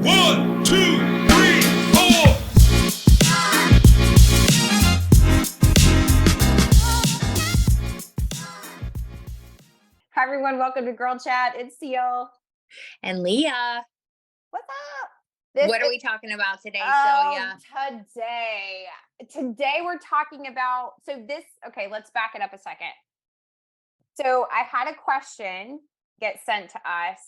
1, 2, 3, 4. Hi everyone, welcome to Girl Chat. It's Cel. And Leah, What's up? what are we talking about today, Cel Leah? Today we're talking about, let's back it up a second. So I had a question get sent to us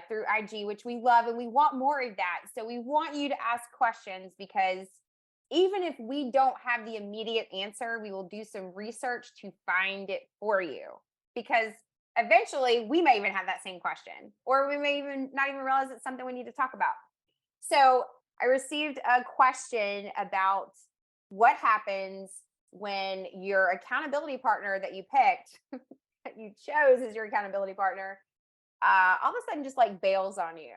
through IG, which we love, and we want more of that. So we want you to ask questions, because even if we don't have the immediate answer, we will do some research to find it for you, because eventually we may even have that same question, or we may even not even realize it's something we need to talk about. So I received a question about what happens when your accountability partner that you picked, that you chose as your accountability partner, all of a sudden just like bails on you.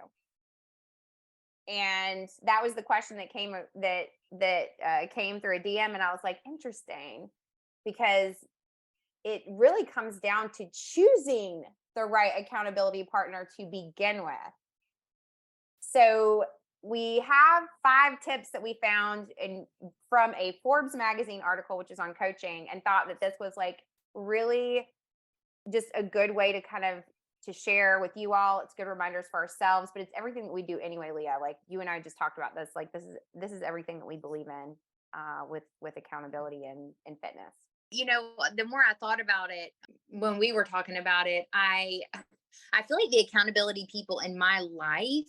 And that was the question that came came through a DM, and I was like, interesting, because it really comes down to choosing the right accountability partner to begin with. So we have 5 tips that we found from a Forbes magazine article, which is on coaching, and thought that this was like really just a good way to kind of to share with you all. It's good reminders for ourselves, but it's everything that we do anyway, Leah. Like you and I just talked about this. Like this is everything that we believe in with accountability and fitness. You know, the more I thought about it when we were talking about it, I feel like the accountability people in my life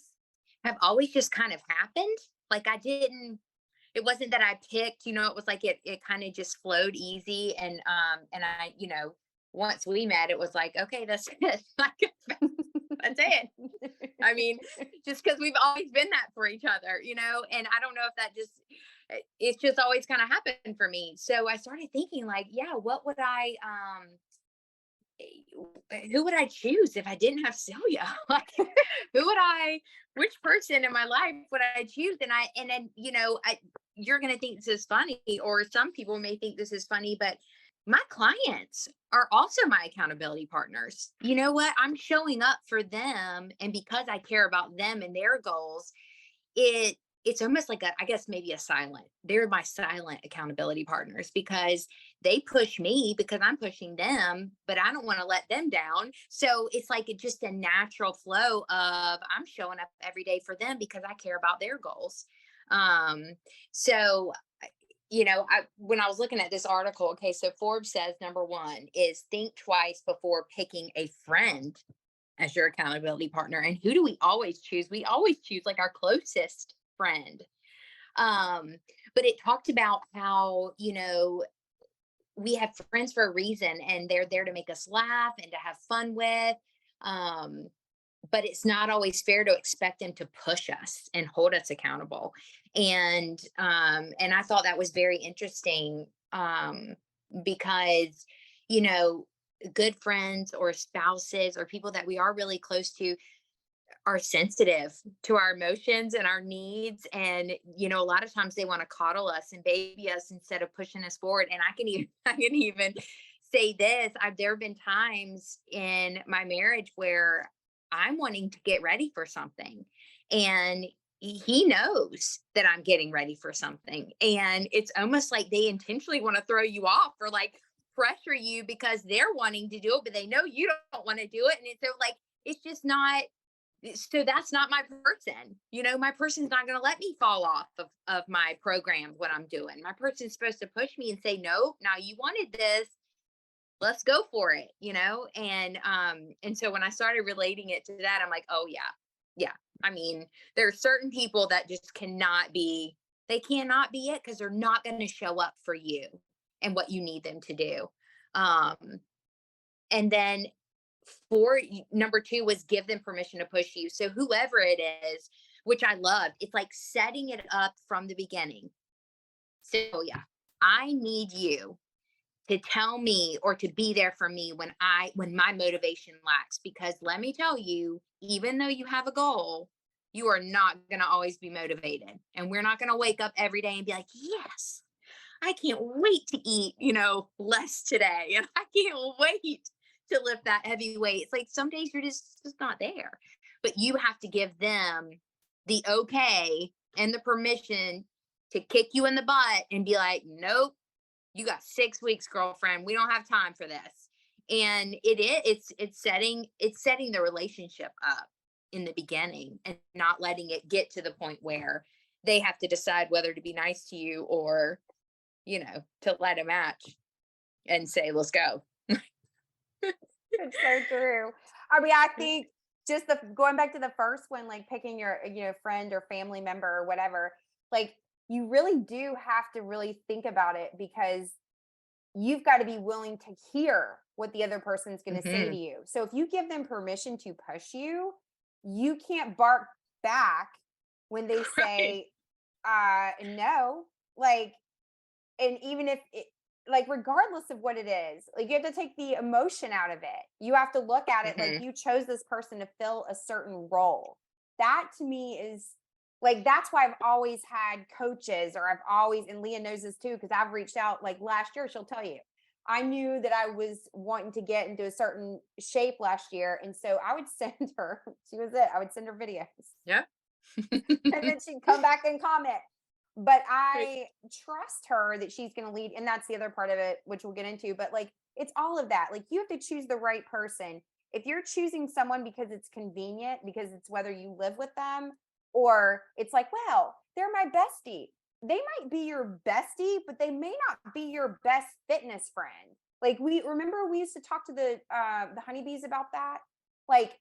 have always just kind of happened. Like it wasn't that I picked, it was like it kind of just flowed easy. And I, once we met, it was like, okay, that's it. That's it. I mean, just because we've always been that for each other, and I don't know if that it's just always kind of happened for me. So I started thinking like, yeah, what would who would I choose if I didn't have Celia? Like, which person in my life would I choose? And then, you're going to think this is funny, or some people may think this is funny, but my clients are also my accountability partners. You know what? I'm showing up for them. And because I care about them and their goals, it's almost like I guess maybe they're my silent accountability partners, because they push me because I'm pushing them, but I don't want to let them down. So it's like just a natural flow of I'm showing up every day for them because I care about their goals. So when I was looking at this article, okay, so Forbes says number 1 is think twice before picking a friend as your accountability partner. And who do we always choose? We always choose like our closest friend. But it talked about how, we have friends for a reason, and they're there to make us laugh and to have fun with. But it's not always fair to expect them to push us and hold us accountable. And I thought that was very interesting, because, good friends or spouses or people that we are really close to are sensitive to our emotions and our needs. And, a lot of times they want to coddle us and baby us instead of pushing us forward. And I can even say this. There have been times in my marriage where I'm wanting to get ready for something, and he knows that I'm getting ready for something. And it's almost like they intentionally want to throw you off or like pressure you because they're wanting to do it, but they know you don't want to do it. And it's so like, it's just not. So that's not my person. My person's not going to let me fall off of my program, what I'm doing. My person's supposed to push me and say, no, now you wanted this. Let's go for it, and so when I started relating it to that, I'm like, oh yeah. I mean, there are certain people that just cannot be it, because they're not going to show up for you and what you need them to do. And then number 2 was give them permission to push you. So whoever it is, which I loved, it's like setting it up from the beginning. So yeah, I need you to tell me or to be there for me when my motivation lacks, because let me tell you, even though you have a goal, you are not going to always be motivated, and we're not going to wake up every day and be like, yes, I can't wait to eat, less today. And I can't wait to lift that heavy weight. It's like some days you're just not there, but you have to give them the okay and the permission to kick you in the butt and be like, nope, you got 6 weeks, girlfriend. We don't have time for this. And it's setting the relationship up in the beginning and not letting it get to the point where they have to decide whether to be nice to you or, to light a match and say, let's go. It's so true. I mean, I think just going back to the first one, like picking your, friend or family member or whatever, like you really do have to really think about it, because you've got to be willing to hear what the other person's going to say to you. So if you give them permission to push you, you can't bark back when they say, no, like, and even if it, like, regardless of what it is, like, you have to take the emotion out of it. You have to look at it like you chose this person to fill a certain role. That to me is like, that's why I've always had coaches, or I've always, and Leah knows this too, because I've reached out, like last year, she'll tell you, I knew that I was wanting to get into a certain shape last year. And so I would send her, she was it, I would send her videos. Yeah. And then she'd come back and comment. But I trust her that she's going to lead. And that's the other part of it, which we'll get into. But like, it's all of that. Like, you have to choose the right person. If you're choosing someone because it's convenient, because it's whether you live with them, or it's like, well, they're my bestie. They might be your bestie, but they may not be your best fitness friend. Like, we used to talk to the honeybees about that. Like,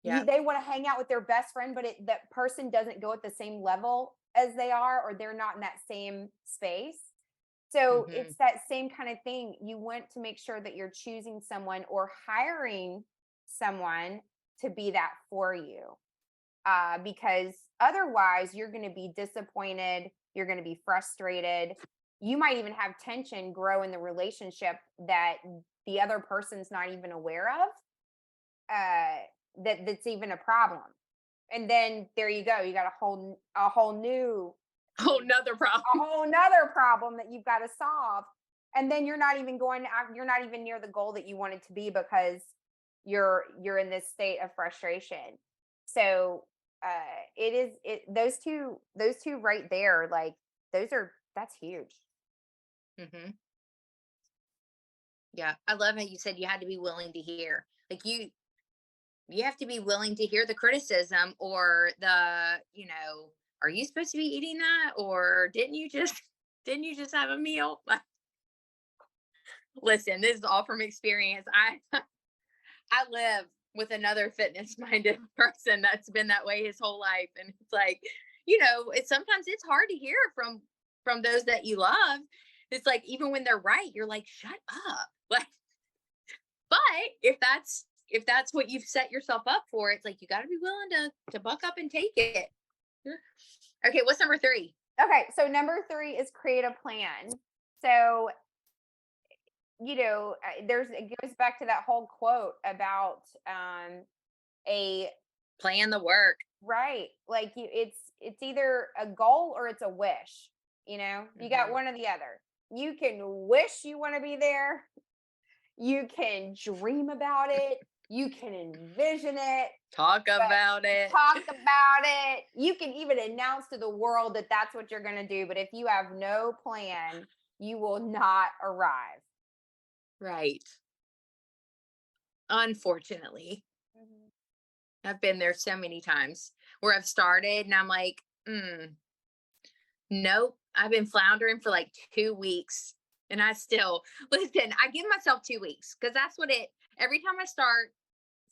Yeah. they want to hang out with their best friend, but that person doesn't go at the same level as they are, or they're not in that same space. So it's that same kind of thing. You want to make sure that you're choosing someone or hiring someone to be that for you. Because otherwise you're going to be disappointed. You're going to be frustrated. You might even have tension grow in the relationship that the other person's not even aware of, that's even a problem. And then there you go. You got a whole nother problem. A whole nother problem that you've got to solve. And then you're not even near the goal that you wanted to be, because you're in this state of frustration. So those two right there, like, that's huge. Yeah. I love how you said you had to be willing to hear. Like, you have to be willing to hear the criticism, or the, are you supposed to be eating that? Or didn't you just have a meal? Listen, this is all from experience. I live with another fitness minded person that's been that way his whole life. And it's like, sometimes it's hard to hear from those that you love. It's like, even when they're right, you're like, shut up. Like, but if that's what you've set yourself up for, it's like, you got to be willing to buck up and take it. Okay. What's number 3? Okay. So number 3 is create a plan. So, it goes back to that whole quote about, a plan the work. Right. Like, it's either a goal or it's a wish, you got one or the other. You can wish you want to be there. You can dream about it. You can envision it. Talk about it. You can even announce to the world that that's what you're going to do. But if you have no plan, you will not arrive. Right. Unfortunately. I've been there so many times where I've started and I'm like, nope. I've been floundering for like 2 weeks. And I give myself 2 weeks, because that's every time I start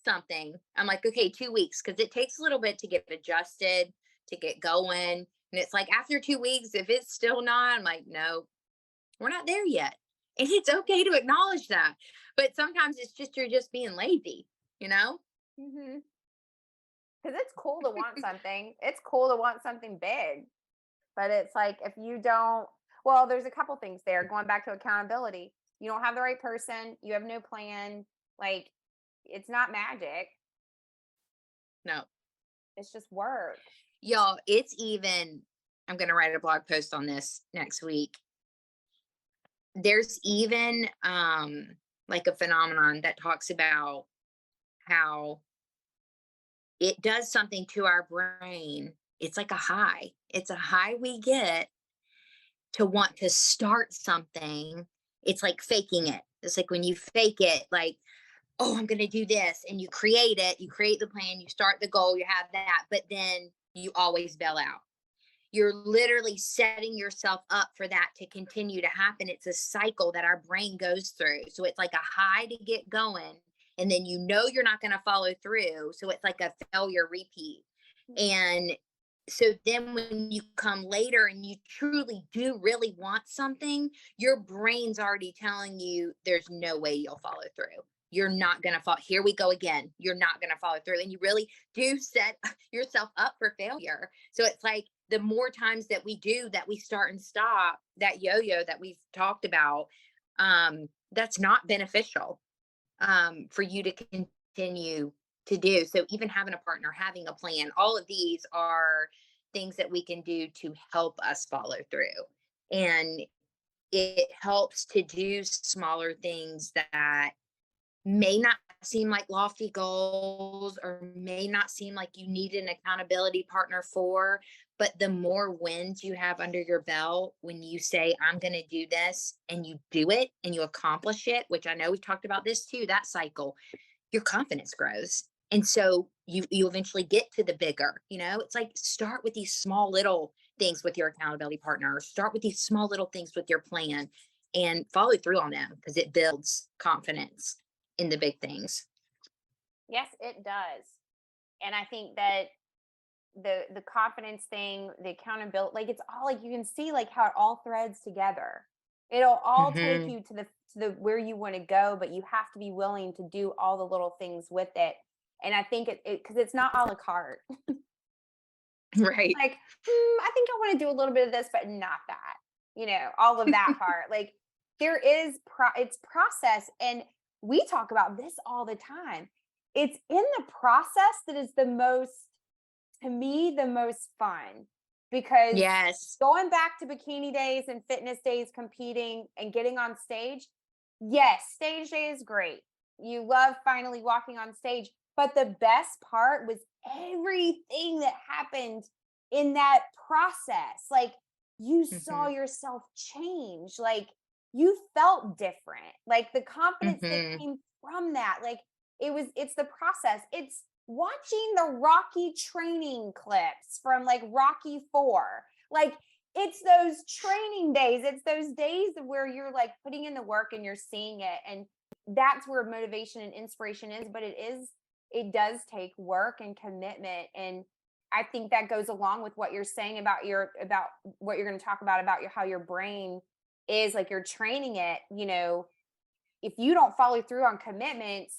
something, I'm like, okay, 2 weeks, because it takes a little bit to get adjusted, to get going. And it's like, after 2 weeks, if it's still not, I'm like, no, we're not there yet. And it's okay to acknowledge that. But sometimes it's just, you're just being lazy, Because it's cool to want something. It's cool to want something big. But it's like, if you don't, well, there's a couple things there. Going back to accountability. You don't have the right person. You have no plan. Like, it's not magic. No. It's just work. Y'all, I'm going to write a blog post on this next week. There's even like a phenomenon that talks about how it does something to our brain It's like a high. It's a high we get to want to start something. It's like faking it. It's like when you fake it, like, oh, I'm going to do this. And you create it, you create the plan, you start the goal, you have that, but then you always bail out. You're literally setting yourself up for that to continue to happen. It's a cycle that our brain goes through. So it's like a high to get going, and then you know you're not going to follow through. So it's like a failure repeat. And so then when you come later and you truly do really want something, your brain's already telling you there's no way you'll follow through. You're not going to follow. Here we go again. You're not going to follow through. And you really do set yourself up for failure. So it's like the more times that we do that, we start and stop, that yo-yo that we've talked about, that's not beneficial for you to continue to do. So even having a partner, having a plan, all of these are things that we can do to help us follow through. And it helps to do smaller things that may not seem like lofty goals or may not seem like you need an accountability partner for, but the more wins you have under your belt when you say, I'm going to do this, and you do it and you accomplish it, which I know we've talked about this too, that cycle, your confidence grows. And so you eventually get to the bigger, it's like start with these small little things with your accountability partner, start with these small little things with your plan and follow through on them, because it builds confidence in the big things. Yes, it does. And I think that the confidence thing, the accountability, like it's all like you can see like how it all threads together. It'll all take Mm-hmm. you to the where you want to go, but you have to be willing to do all the little things with it. And I think it because it's not a la carte. Right. Like, I think I want to do a little bit of this, but not that. All of that part. Like there is it's process, and we talk about this all the time. It's in the process that is to me, the most fun, because Yes. going back to bikini days and fitness days, competing and getting on stage, yes, stage day is great. You love finally walking on stage, but the best part was everything that happened in that process. Like you saw Mm-hmm. yourself change, like you felt different, like the confidence that Mm-hmm. came from that, like it's the process. It's watching the Rocky training clips from like Rocky 4. Like it's those training days. It's those days where you're like putting in the work and you're seeing it. And that's where motivation and inspiration is. But it does take work and commitment. And I think that goes along with what you're saying about what you're going to talk about how your brain is like you're training it. If you don't follow through on commitments,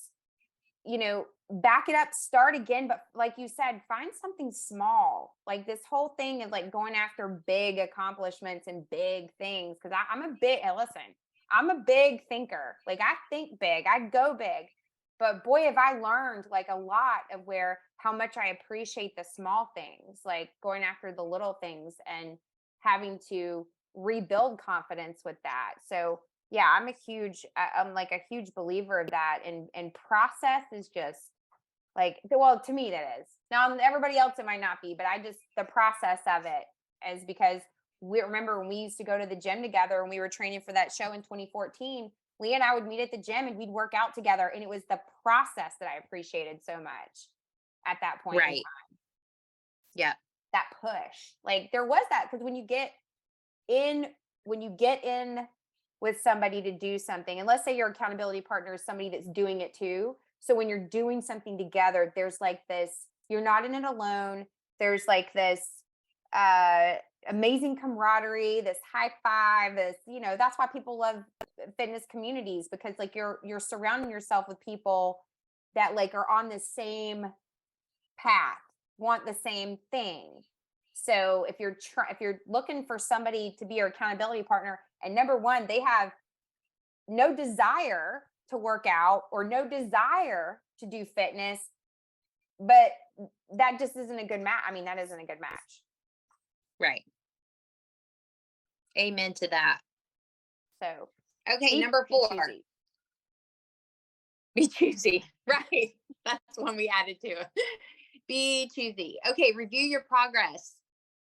back it up, start again. But like you said, find something small. Like this whole thing is like going after big accomplishments and big things. Cause I'm a big thinker. Like I think big, I go big. But boy, have I learned like a lot of how much I appreciate the small things, like going after the little things and having to rebuild confidence with that. So yeah, I'm like a huge believer of that. And process is just like, well, to me, that is. Now, everybody else, it might not be, but the process of it is because we remember when we used to go to the gym together and we were training for that show in 2014, Leah and I would meet at the gym and we'd work out together. And it was the process that I appreciated so much at that point in Right. time, Yeah. that push. Like there was that, because when you get in with somebody to do something, and let's say your accountability partner is somebody that's doing it too. So when you're doing something together, there's like this, you're not in it alone. There's like this amazing camaraderie, this high five, that's why people love fitness communities, because like you're surrounding yourself with people that like are on the same path, want the same thing. So if you're looking for somebody to be your accountability partner, and number one, they have no desire to work out or no desire to do fitness, but that just isn't a good match. I mean, that isn't a good match. Right. Amen to that. So okay, number 4. Choosy. Be choosy. Right. That's one we added to it. Be choosy. Okay, review your progress.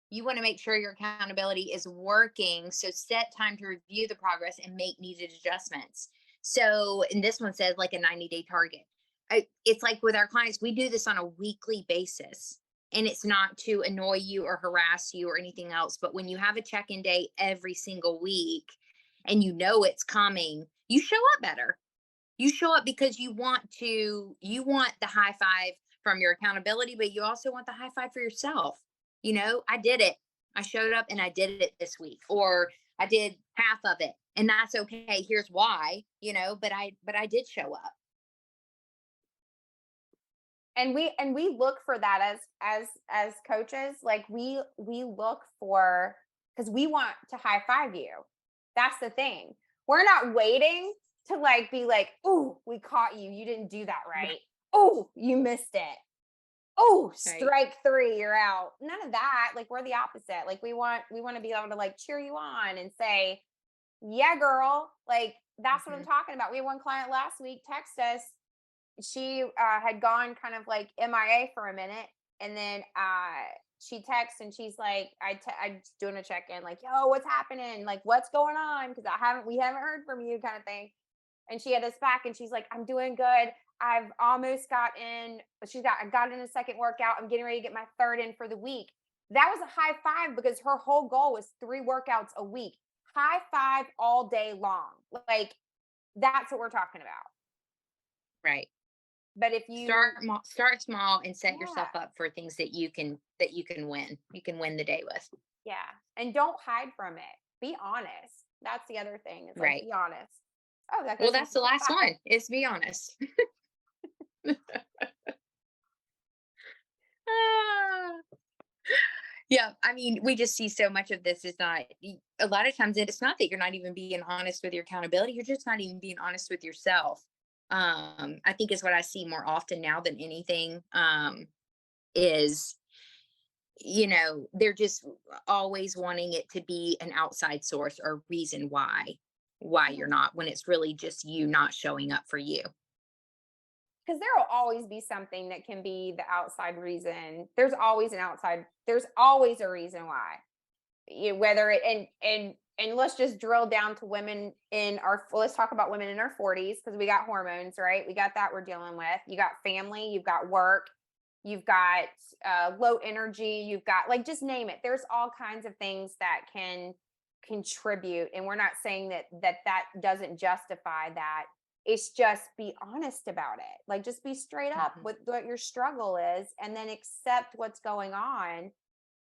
You want to make sure your accountability is working. So set time to review the progress and make needed adjustments. So, and this one says like a 90-day target. It's like with our clients, we do this on a weekly basis. And it's not to annoy you or harass you or anything else. But when you have a check-in day every single week and you know it's coming, you show up better. You show up because you want the high five from your accountability, but you also want the high five for yourself. I did it. I showed up and I did it this week, or I did half of it, and that's okay. Here's why, but I did show up. And we look for that as coaches. Like we look for, because we want to high five you. That's the thing. We're not waiting to like be like, oh, we caught you. You didn't do that right. Oh, you missed it. Oh, strike 3, you're out. None of that. Like we're the opposite. Like we want to be able to like cheer you on and say, yeah, girl. Like that's what I'm talking about. We had one client last week text us. She had gone kind of like MIA for a minute, and then she texts and she's like, I'm doing a check-in, like, yo, what's happening? Like, what's going on? Because we haven't heard from you, kind of thing. And she had us back, and she's like, I'm doing good. I've almost I got in a second workout. I'm getting ready to get my third in for the week. That was a high five because her whole goal was 3 workouts a week. High five all day long. Like that's what we're talking about. Right. But if you start small and set yourself up for things that you can win. You can win the day with. Yeah. And don't hide from it. Be honest. That's the other thing. It's like, be honest. Oh, that's the last one, is be honest. Yeah, I mean, we just see so much of this is not, a lot of times it's not that you're not even being honest with your accountability, you're just not even being honest with yourself. I think is what I see more often now than anything, is, they're just always wanting it to be an outside source or reason why you're not, when it's really just you not showing up for you. Because there will always be something that can be the outside reason. There's always a reason why. Whether it and let's just drill down to let's talk about women in our 40s, because we got hormones, right? We got that we're dealing with. You got family, you've got work, you've got low energy, you've got, like, just name it. There's all kinds of things that can contribute. And we're not saying that doesn't justify that. It's just be honest about it. Like, just be straight up with what your struggle is, and then accept what's going on.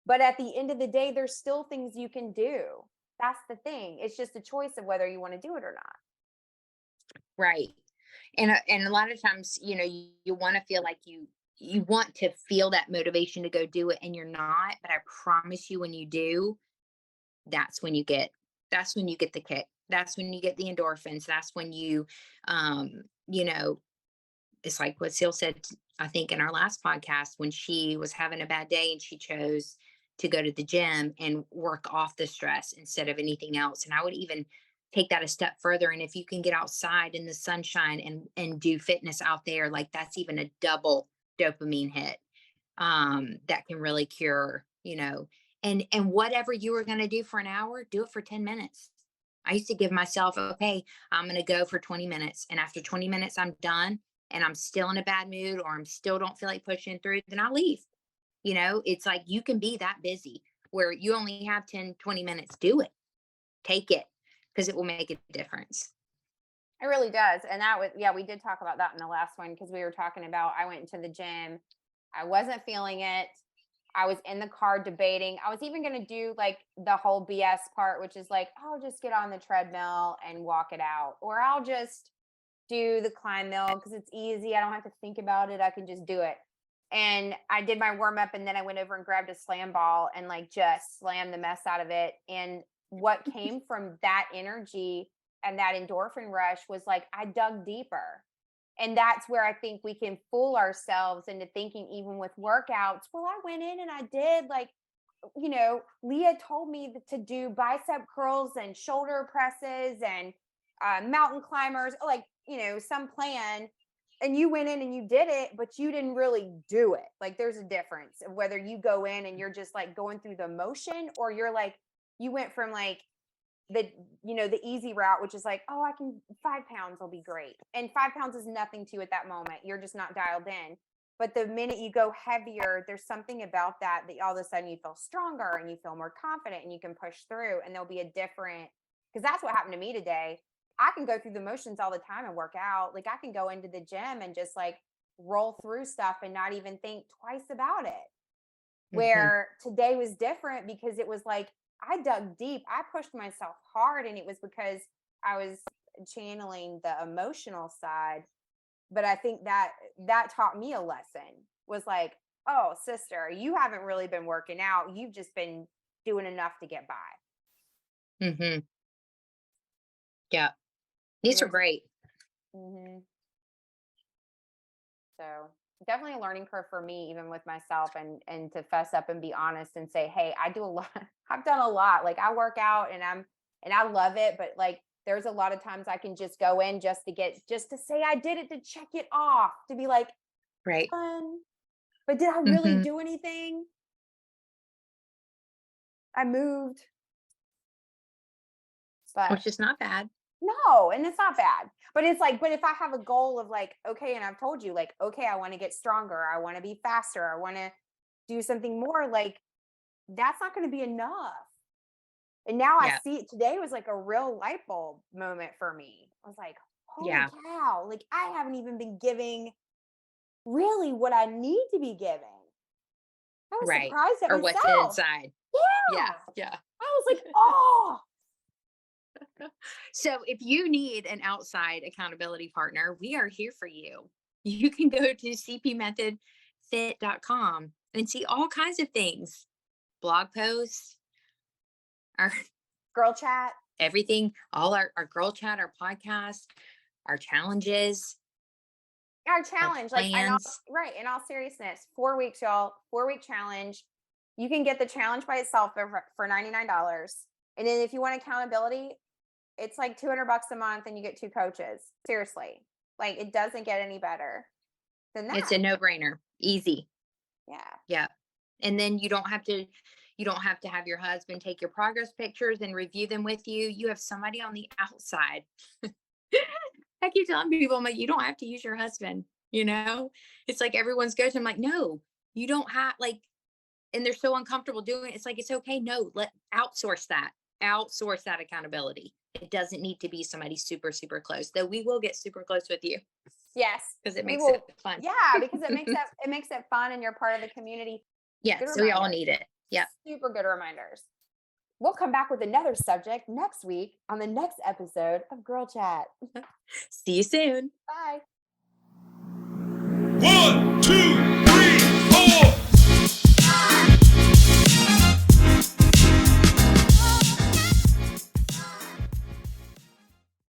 But at the end of the day, there's still things you can do. That's the thing. It's just a choice of whether you want to do it or not. Right. And a lot of times, you want to feel like you want to feel that motivation to go do it, and you're not. But I promise you, when you do, that's when you get the kick. That's when you get the endorphins. That's when you, it's like what Cel said, I think in our last podcast, when she was having a bad day and she chose to go to the gym and work off the stress instead of anything else. And I would even take that a step further. And if you can get outside in the sunshine and do fitness out there, like that's even a double dopamine hit, that can really cure, and whatever you were going to do for an hour, do it for 10 minutes. I used to give myself, okay, I'm going to go for 20 minutes. And after 20 minutes, I'm done and I'm still in a bad mood, or I'm still don't feel like pushing through, then I'll leave. It's like you can be that busy where you only have 10, 20 minutes. Do it. Take it, because it will make a difference. It really does. And we did talk about that in the last one, because we were talking about, I went into the gym. I wasn't feeling it. I was in the car debating. I was even going to do like the whole BS part, which is like, I'll just get on the treadmill and walk it out, or I'll just do the climb mill because it's easy. I don't have to think about it. I can just do it. And I did my warm up, and then I went over and grabbed a slam ball and like just slammed the mess out of it. And what came from that energy and that endorphin rush was like, I dug deeper. And that's where I think we can fool ourselves into thinking, even with workouts, well, I went in and I did, like, Leah told me to do bicep curls and shoulder presses and mountain climbers, like, some plan. and you went in and you did it, but you didn't really do it. Like there's a difference of whether you go in and you're just like going through the motion, or you're like, you went from like the, the easy route, which is like, oh, I can, 5 pounds will be great. And 5 pounds is nothing to you at that moment. You're just not dialed in. But the minute you go heavier, there's something about that all of a sudden you feel stronger and you feel more confident and you can push through, and there'll be a different, because that's what happened to me today. I can go through the motions all the time and work out. Like I can go into the gym and just like roll through stuff and not even think twice about it. Where today was different because it was like, I dug deep. I pushed myself hard, and it was because I was channeling the emotional side. But I think that taught me a lesson, was like, oh, sister, you haven't really been working out. You've just been doing enough to get by. Yeah. These are great. So definitely a learning curve for me, even with myself, and to fess up and be honest and say, hey, I do a lot. I've done a lot. Like I work out and I love it, but like there's a lot of times I can just go in just to say I did it, to check it off, to be like, Right. fun. But did I really do anything? I moved. But Which is not bad. no, and it's not bad. But it's like, but if I have a goal of like, okay, and I've told you, like, okay, I want to get stronger, I want to be faster, I want to do something more, like that's not going to be enough. And now I see it. Today was like a real light bulb moment for me. I was like, holy cow, like I haven't even been giving really what I need to be giving. I was surprised at or myself. what's inside. Yeah. I was like, oh. So if you need an outside accountability partner, we are here for you. You can go to cpmethodfit.com and see all kinds of things, blog posts, our girl chat, everything, all our girl chat, our podcast, our challenges, our challenge, our like in all seriousness, 4 weeks, y'all, 4-week challenge. You can get the challenge by itself for $99. And then if you want accountability, it's like $200 a month and you get 2 coaches. Seriously. Like it doesn't get any better than that. It's a no-brainer. Easy. Yeah. And then you don't have to have your husband take your progress pictures and review them with you. You have somebody on the outside. I keep telling people, I'm like, you don't have to use your husband, It's like everyone's go-to. I'm like, no, you don't have, like, and they're so uncomfortable doing it. It's like, it's okay. No, outsource that accountability. It doesn't need to be somebody super, super close, though we will get super close with you. Yes. Because it makes it fun. Yeah, because it makes it fun and you're part of the community. Yeah. So we all need it. Yeah. Super good reminders. We'll come back with another subject next week on the next episode of Girl Chat. See you soon. Bye. 1,